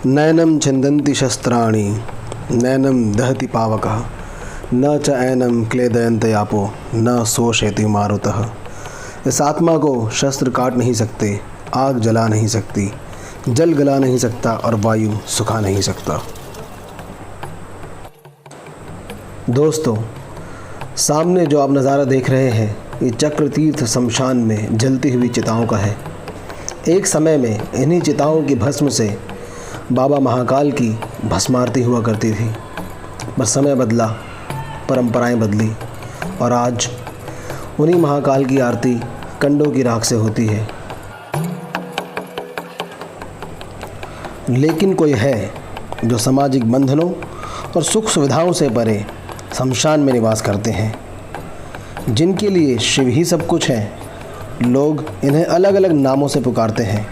नैनं छिन्दन्ति शस्त्राणि नैनं दहति पावकः न च ऐनं क्लेदयन्त्यापो न शोषयति मारुतः। इस आत्मा को शस्त्र काट नहीं सकते, आग जला नहीं सकती, जल गला नहीं सकता और वायु सुखा नहीं सकता। दोस्तों, सामने जो आप नज़ारा देख रहे हैं ये चक्रतीर्थ शमशान में जलती हुई चिताओं का है। एक समय में इन्हीं चिताओं की भस्म से बाबा महाकाल की भस्मारती हुआ करती थी, पर समय बदला, परंपराएं बदली और आज उन्हीं महाकाल की आरती कंडों की राख से होती है। लेकिन कोई है जो सामाजिक बंधनों और सुख सुविधाओं से परे शमशान में निवास करते हैं, जिनके लिए शिव ही सब कुछ है। लोग इन्हें अलग अलग नामों से पुकारते हैं।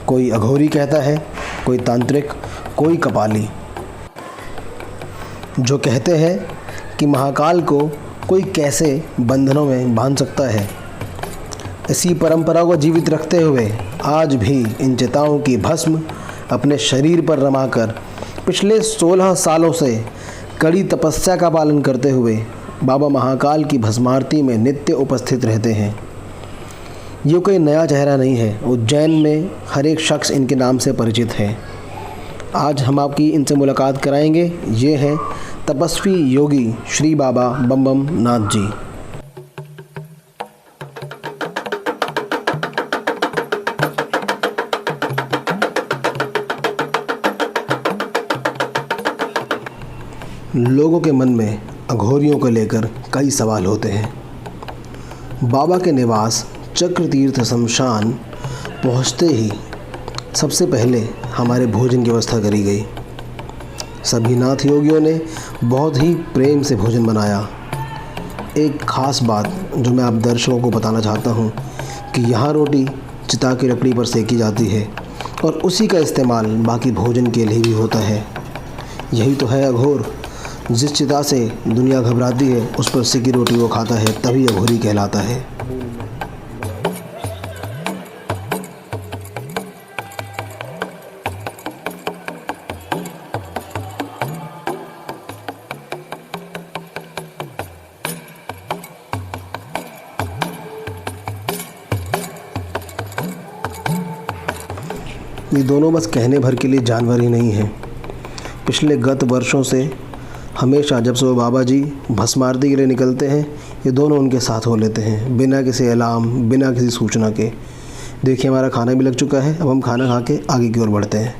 कोई अघोरी कहता है, कोई तांत्रिक, कोई कपाली। जो कहते हैं कि महाकाल को कोई कैसे बंधनों में बांध सकता है। इसी परंपरा को जीवित रखते हुए आज भी इन चिताओं की भस्म अपने शरीर पर रमाकर पिछले 16 सालों से कड़ी तपस्या का पालन करते हुए बाबा महाकाल की भस्मारती में नित्य उपस्थित रहते हैं। ये कोई नया चेहरा नहीं है, उज्जैन में हर एक शख्स इनके नाम से परिचित है। आज हम आपकी इनसे मुलाकात कराएंगे। ये हैं तपस्वी योगी श्री बाबा बम बम नाथ जी। लोगों के मन में अघोरियों को लेकर कई सवाल होते हैं। बाबा के निवास चक्रतीर्थ शमशान पहुँचते ही सबसे पहले हमारे भोजन की व्यवस्था करी गई। सभी नाथ योगियों ने बहुत ही प्रेम से भोजन बनाया। एक ख़ास बात जो मैं आप दर्शकों को बताना चाहता हूँ कि यहाँ रोटी चिता की लकड़ी पर सेकी जाती है और उसी का इस्तेमाल बाकी भोजन के लिए भी होता है। यही तो है अघोर। जिस चिता से दुनिया घबराती है उस पर सेकी रोटी वो खाता है, तभी अघोरी कहलाता है। ये दोनों बस कहने भर के लिए जानवर ही नहीं हैं। पिछले गत वर्षों से हमेशा जब से वो बाबा जी भस्मारती के लिए निकलते हैं, ये दोनों उनके साथ हो लेते हैं, बिना किसी अलार्म, बिना किसी सूचना के। देखिए, हमारा खाना भी लग चुका है। अब हम खाना खा के आगे की ओर बढ़ते हैं।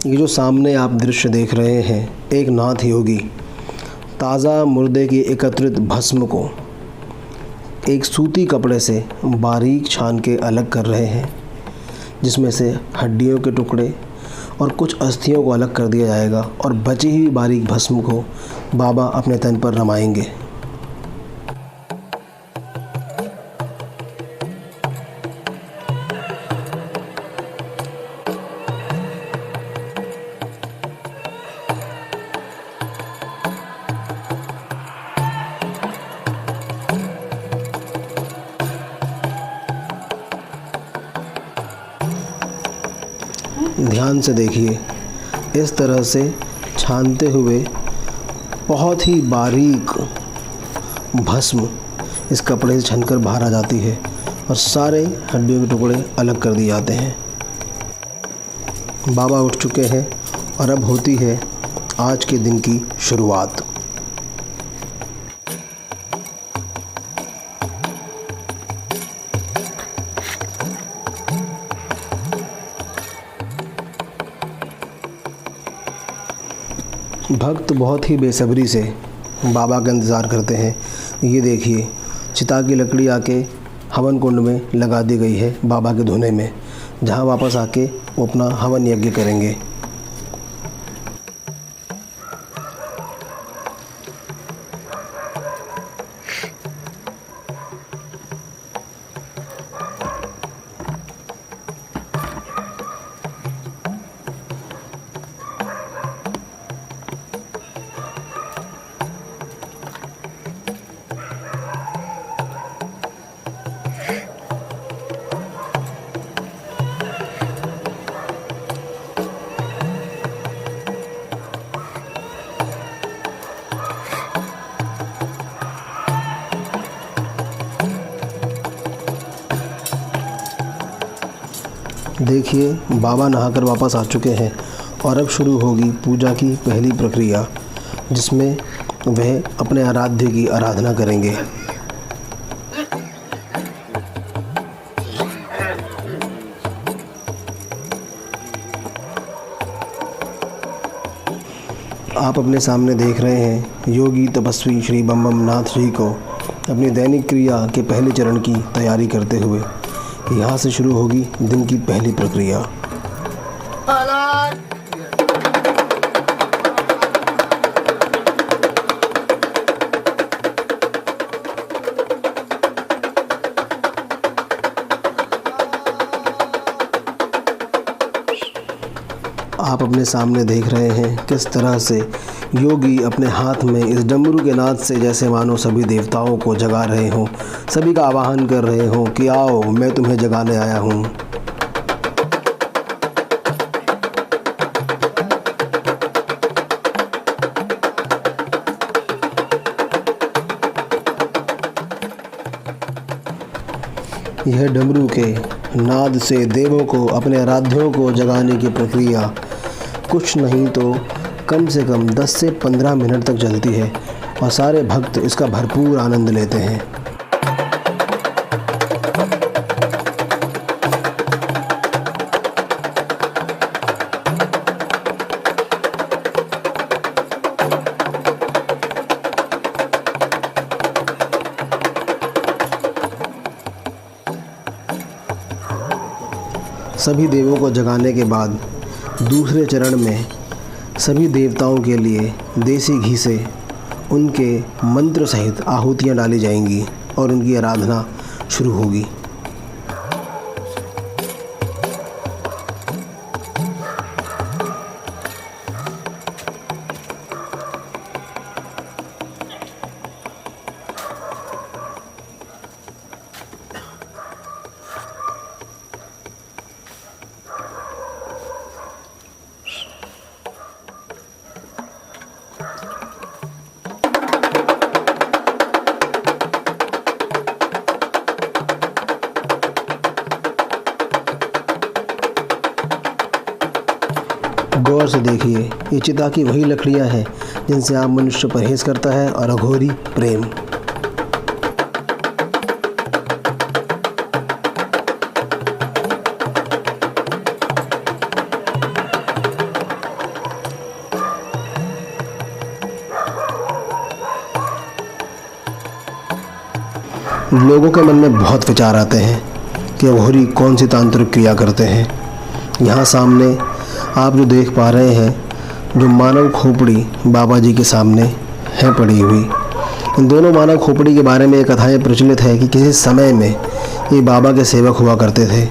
ये जो सामने आप दृश्य देख रहे हैं, एक नाथ योगी ताज़ा मुर्दे की एकत्रित भस्म को एक सूती कपड़े से बारीक छान के अलग कर रहे हैं, जिसमें से हड्डियों के टुकड़े और कुछ अस्थियों को अलग कर दिया जाएगा और बची हुई बारीक भस्म को बाबा अपने तन पर रमाएंगे। ध्यान से देखिए, इस तरह से छानते हुए बहुत ही बारीक भस्म इस कपड़े से छनकर बाहर आ जाती है और सारे हड्डियों के टुकड़े अलग कर दिए जाते हैं। बाबा उठ चुके हैं और अब होती है आज के दिन की शुरुआत। भक्त बहुत ही बेसब्री से बाबा का इंतज़ार करते हैं। ये देखिए, चिता की लकड़ी आके हवन कुंड में लगा दी गई है बाबा के धुने में, जहाँ वापस आके वो अपना हवन यज्ञ करेंगे। देखिए, बाबा नहाकर वापस आ चुके हैं और अब शुरू होगी पूजा की पहली प्रक्रिया, जिसमें वह अपने आराध्य की आराधना करेंगे। आप अपने सामने देख रहे हैं योगी तपस्वी श्री बम बम नाथ जी को अपनी दैनिक क्रिया के पहले चरण की तैयारी करते हुए। यहाँ से शुरू होगी दिन की पहली प्रक्रिया। आप अपने सामने देख रहे हैं किस तरह से योगी अपने हाथ में इस डमरू के नाद से जैसे मानो सभी देवताओं को जगा रहे हों, सभी का आवाहन कर रहे हों कि आओ, मैं तुम्हें जगाने आया हूँ। यह डमरू के नाद से देवों को, अपने आराध्यों को जगाने की प्रक्रिया कुछ नहीं तो कम से कम 10 से 15 मिनट तक चलती है और सारे भक्त इसका भरपूर आनंद लेते हैं। सभी देवों को जगाने के बाद दूसरे चरण में सभी देवताओं के लिए देसी घी से उनके मंत्र सहित आहुतियाँ डाली जाएंगी और उनकी आराधना शुरू होगी। गौर से देखिए, ये चिता की वही लकड़ियाँ हैं जिनसे आम मनुष्य परहेज करता है और अघोरी प्रेम। लोगों के मन में बहुत विचार आते हैं कि अघोरी कौन सी तांत्रिक क्रिया करते हैं। यहाँ सामने आप जो देख पा रहे हैं, जो मानव खोपड़ी बाबा जी के सामने है पड़ी हुई। इन दोनों मानव खोपड़ी के बारे में एक कथाएं प्रचलित है कि किसी समय में ये बाबा के सेवक हुआ करते थे।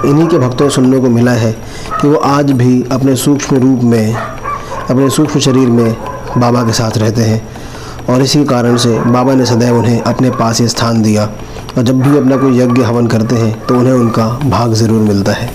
इन्हीं के भक्तों से सुनने को मिला है कि वो आज भी अपने सूक्ष्म रूप में, अपने सूक्ष्म शरीर में बाबा के साथ रहते हैं और इसी कारण से बाबा ने सदैव उन्हें अपने पास ही स्थान दिया और जब भी अपना कोई यज्ञ हवन करते हैं तो उन्हें उनका भाग ज़रूर मिलता है।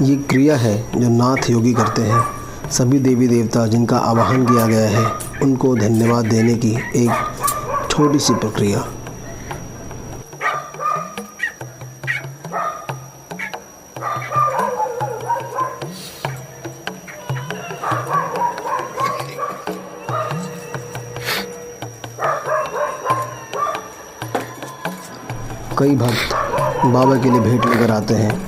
ये क्रिया है जो नाथ योगी करते हैं। सभी देवी देवता जिनका आवाहन किया गया है उनको धन्यवाद देने की एक छोटी सी प्रक्रिया। कई भक्त बाबा के लिए भेंट लेकर आते हैं,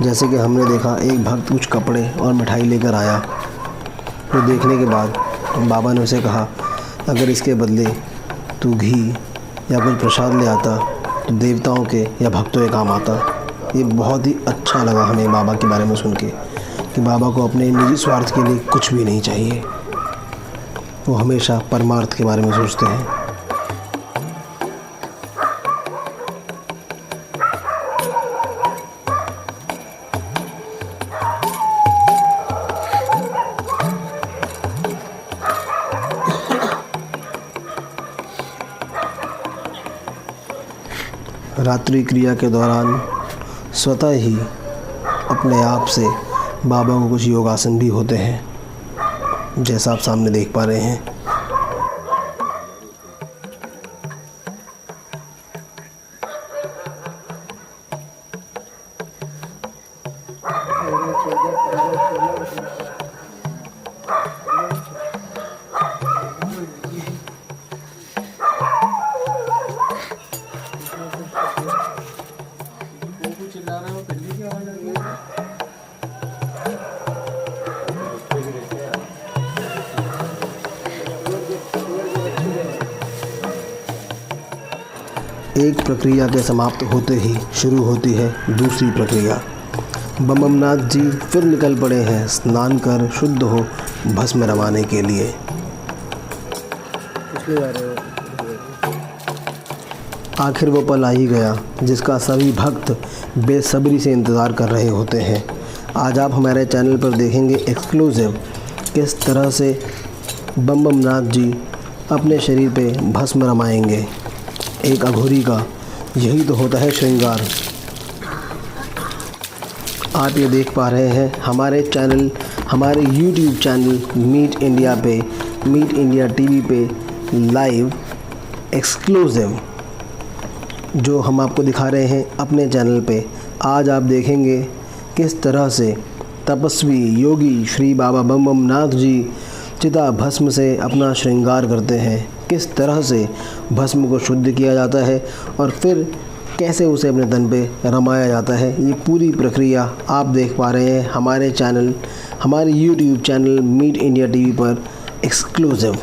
जैसे कि हमने देखा एक भक्त कुछ कपड़े और मिठाई लेकर आया। तो देखने के बाद बाबा ने उसे कहा, अगर इसके बदले तू घी या कुछ प्रसाद ले आता तो देवताओं के या भक्तों के काम आता। ये बहुत ही अच्छा लगा हमें बाबा के बारे में सुन के कि बाबा को अपने निजी स्वार्थ के लिए कुछ भी नहीं चाहिए, वो हमेशा परमार्थ के बारे में सोचते हैं। रात्रि क्रिया के दौरान स्वतः ही अपने आप से बाबा को कुछ योगासन भी होते हैं, जैसा आप सामने देख पा रहे हैं। एक प्रक्रिया के समाप्त होते ही शुरू होती है दूसरी प्रक्रिया। बमनाथ जी फिर निकल पड़े हैं स्नान कर शुद्ध हो भस्म रमाने के लिए। आखिर वो पल आ ही गया जिसका सभी भक्त बेसब्री से इंतज़ार कर रहे होते हैं। आज आप हमारे चैनल पर देखेंगे एक्सक्लूसिव किस तरह से बमनाथ जी अपने शरीर पे भस्म रमाएंगे। एक अघोरी का यही तो होता है श्रृंगार। आप ये देख पा रहे हैं हमारे चैनल, हमारे YouTube चैनल मीट इंडिया पे, मीट इंडिया टीवी पे लाइव एक्सक्लूसिव जो हम आपको दिखा रहे हैं अपने चैनल पे। आज आप देखेंगे किस तरह से तपस्वी योगी श्री बाबा बमनाथ जी चिता भस्म से अपना श्रृंगार करते हैं, किस तरह से भस्म को शुद्ध किया जाता है और फिर कैसे उसे अपने तन पे रमाया जाता है। ये पूरी प्रक्रिया आप देख पा रहे हैं हमारे चैनल, हमारे YouTube channel meet India TV पर एक्सक्लूसिव।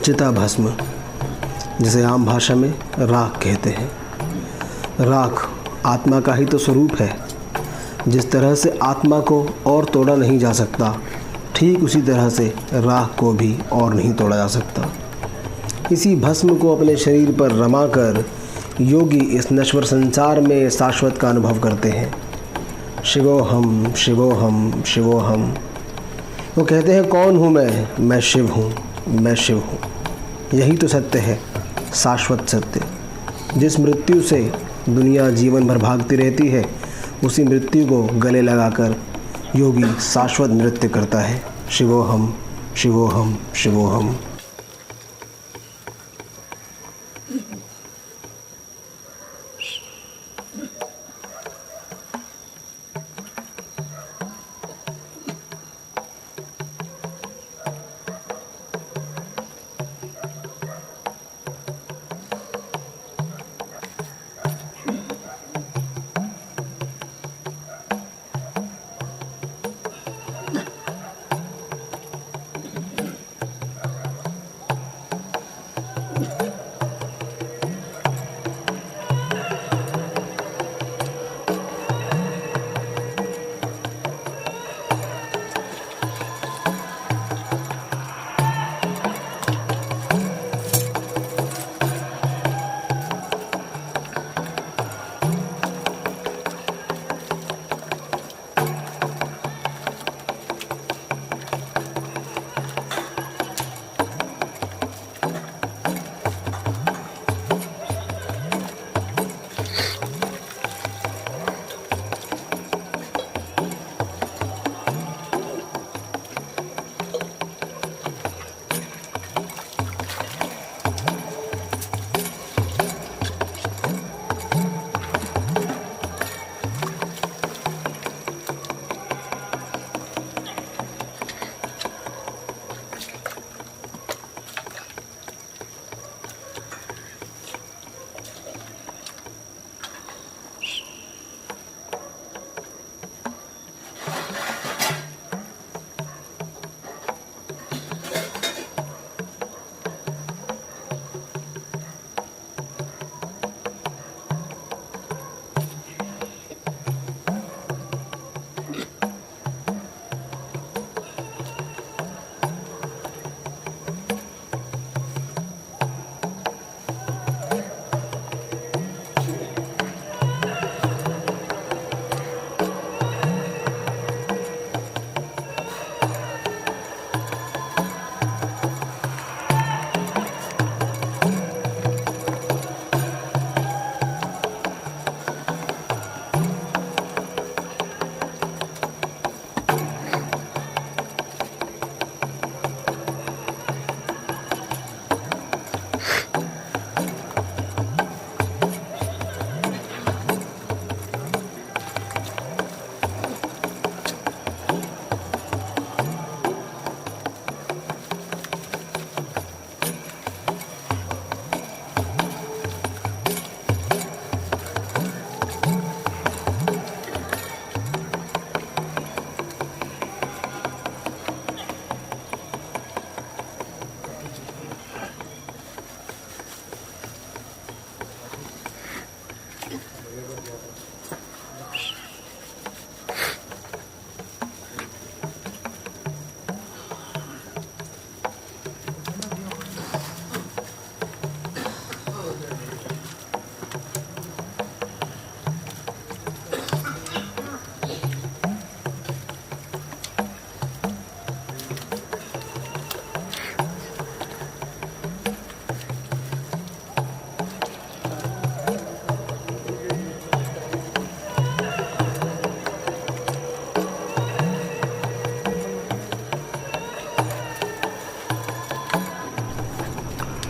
चिता भस्म, जिसे आम भाषा में राख कहते हैं। राख आत्मा का ही तो स्वरूप है। जिस तरह से आत्मा को और तोड़ा नहीं जा सकता, ठीक उसी तरह से राख को भी और नहीं तोड़ा जा सकता। इसी भस्म को अपने शरीर पर रमाकर योगी इस नश्वर संसार में शाश्वत का अनुभव करते हैं। शिवोहम शिवोहम शिवोहम। वो कहते हैं कौन हूँ मैं शिव हूँ, मैं शिव हूँ। यही तो सत्य है, शाश्वत सत्य। जिस मृत्यु से दुनिया जीवन भर भागती रहती है, उसी मृत्यु को गले लगाकर योगी शाश्वत नृत्य करता है। शिवोहम शिवोहम शिवोहम।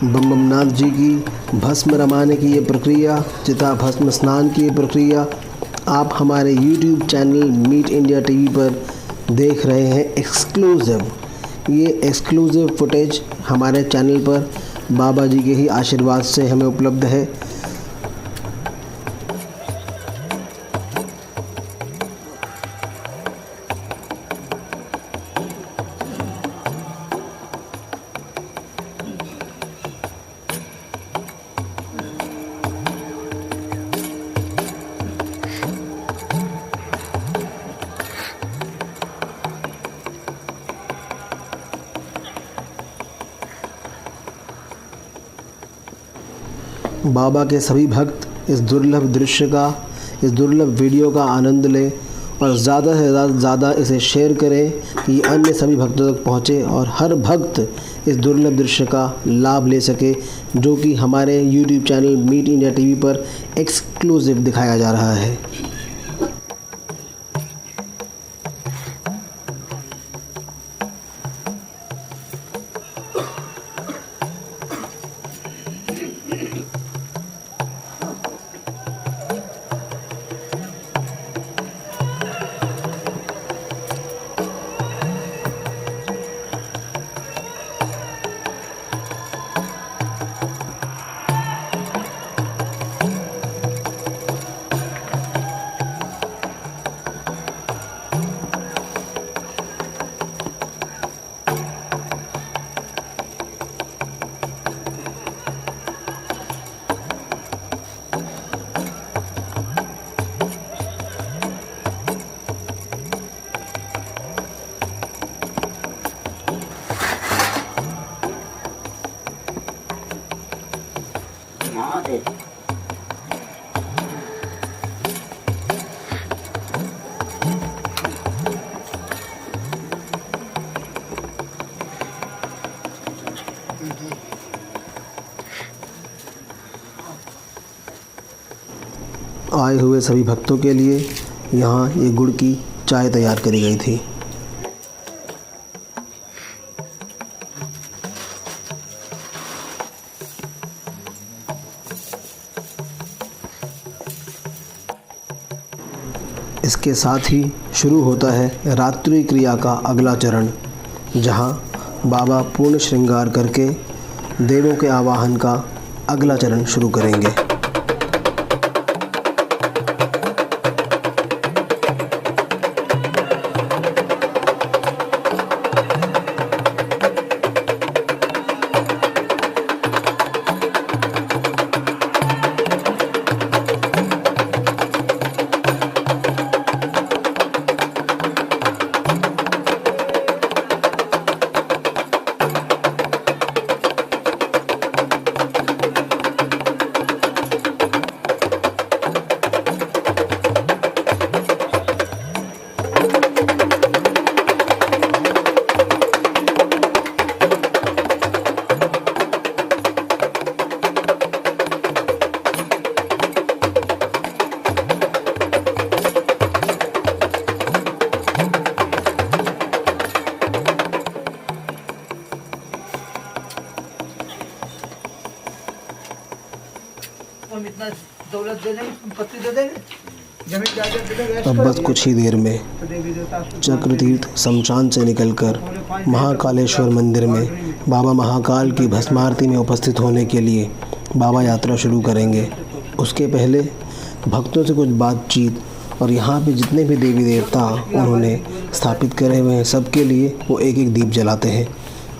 बम बमनाथ जी की भस्म रमाने की ये प्रक्रिया, चिता भस्म स्नान की ये प्रक्रिया आप हमारे YouTube channel meet India TV पर देख रहे हैं। ये एक्सक्लूसिव फुटेज हमारे चैनल पर बाबा जी के ही आशीर्वाद से हमें उपलब्ध है। बाबा के सभी भक्त इस दुर्लभ वीडियो का आनंद लें और ज़्यादा से ज़्यादा इसे शेयर करें कि अन्य सभी भक्तों तक पहुँचे और हर भक्त इस दुर्लभ दृश्य का लाभ ले सके, जो कि हमारे YouTube channel meet India TV पर एक्सक्लूसिव दिखाया जा रहा है। आए हुए सभी भक्तों के लिए यहाँ ये गुड़ की चाय तैयार करी गई थी। इसके साथ ही शुरू होता है रात्रि क्रिया का अगला चरण, जहाँ बाबा पूर्ण श्रृंगार करके देवों के आवाहन का अगला चरण शुरू करेंगे। हम इतना दौलत दे देंगे, संपत्ति दे देंगे, जमीन जायदाद दे देंगे। अब बस कुछ ही देर में चक्रतीर्थ शमशान से निकलकर महाकालेश्वर मंदिर में बाबा महाकाल की भस्मारती में उपस्थित होने के लिए बाबा यात्रा शुरू करेंगे। उसके पहले भक्तों से कुछ बातचीत और यहाँ पे जितने भी देवी देवता उन्होंने स्थापित करे हुए हैं, सबके लिए वो एक एक दीप जलाते हैं।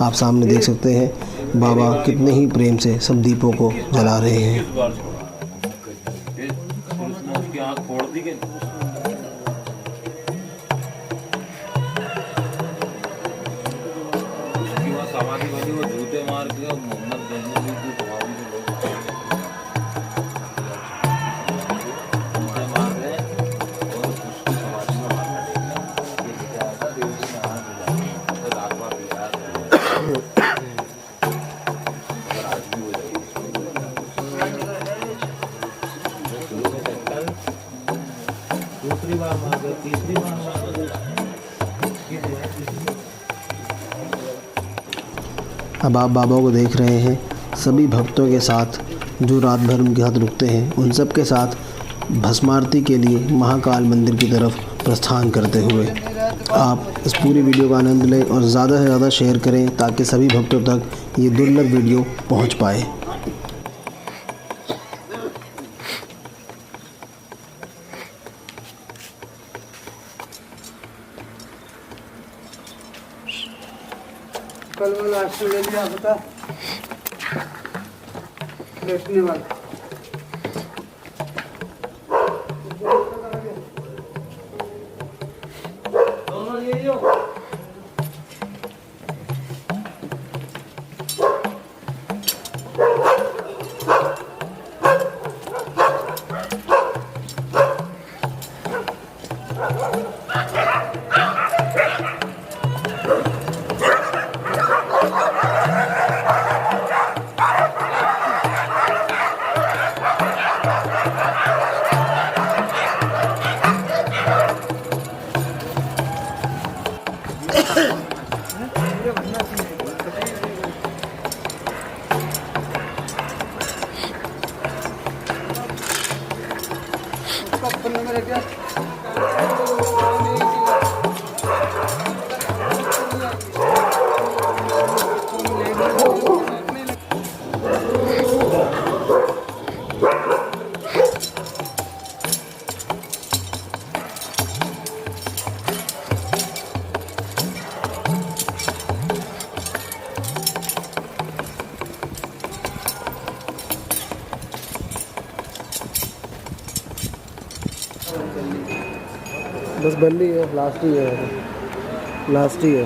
आप सामने देख सकते हैं बाबा कितने ही प्रेम से सब दीपों को जला रहे हैं। समाधि बनी वो जूते मार के मोहम्मद गंजी की समाधि में लोग मार रहे हैं और उसकी समाधि में मारना देखना ये क्या है देव जी ने हाथ मिला तो रात भर बिहार और आज भी हो जाएगी। दूसरी बार मार गए, तीसरी बार मार गए। अब आप बाबा को देख रहे हैं सभी भक्तों के साथ जो रात भर उनके साथ रुकते हैं, उन सब के साथ भस्मारती के लिए महाकाल मंदिर की तरफ प्रस्थान करते हुए। आप इस पूरी वीडियो का आनंद लें और ज़्यादा से ज़्यादा शेयर करें ताकि सभी भक्तों तक ये दुर्लभ वीडियो पहुंच पाए। कल वाला आजकल ले लिया बता बैठने वाला दोनों ले लो। बस बल्ली है, लास्ट ही है, लास्ट ही है।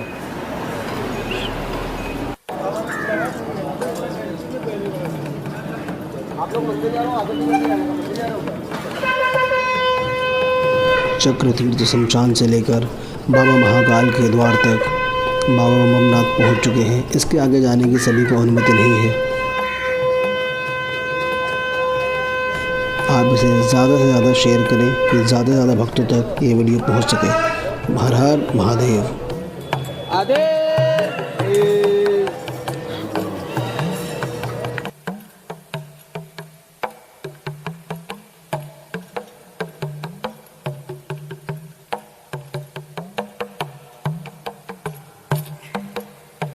चक्र तीर्थ शमशान से लेकर बाबा महाकाल के द्वार तक बाबा अमरनाथ पहुंच चुके हैं। इसके आगे जाने की सभी को अनुमति नहीं है। आप इसे ज़्यादा से ज़्यादा शेयर करें कि ज़्यादा से ज़्यादा भक्तों तक ये वीडियो पहुंच सके। हर हर महादेव।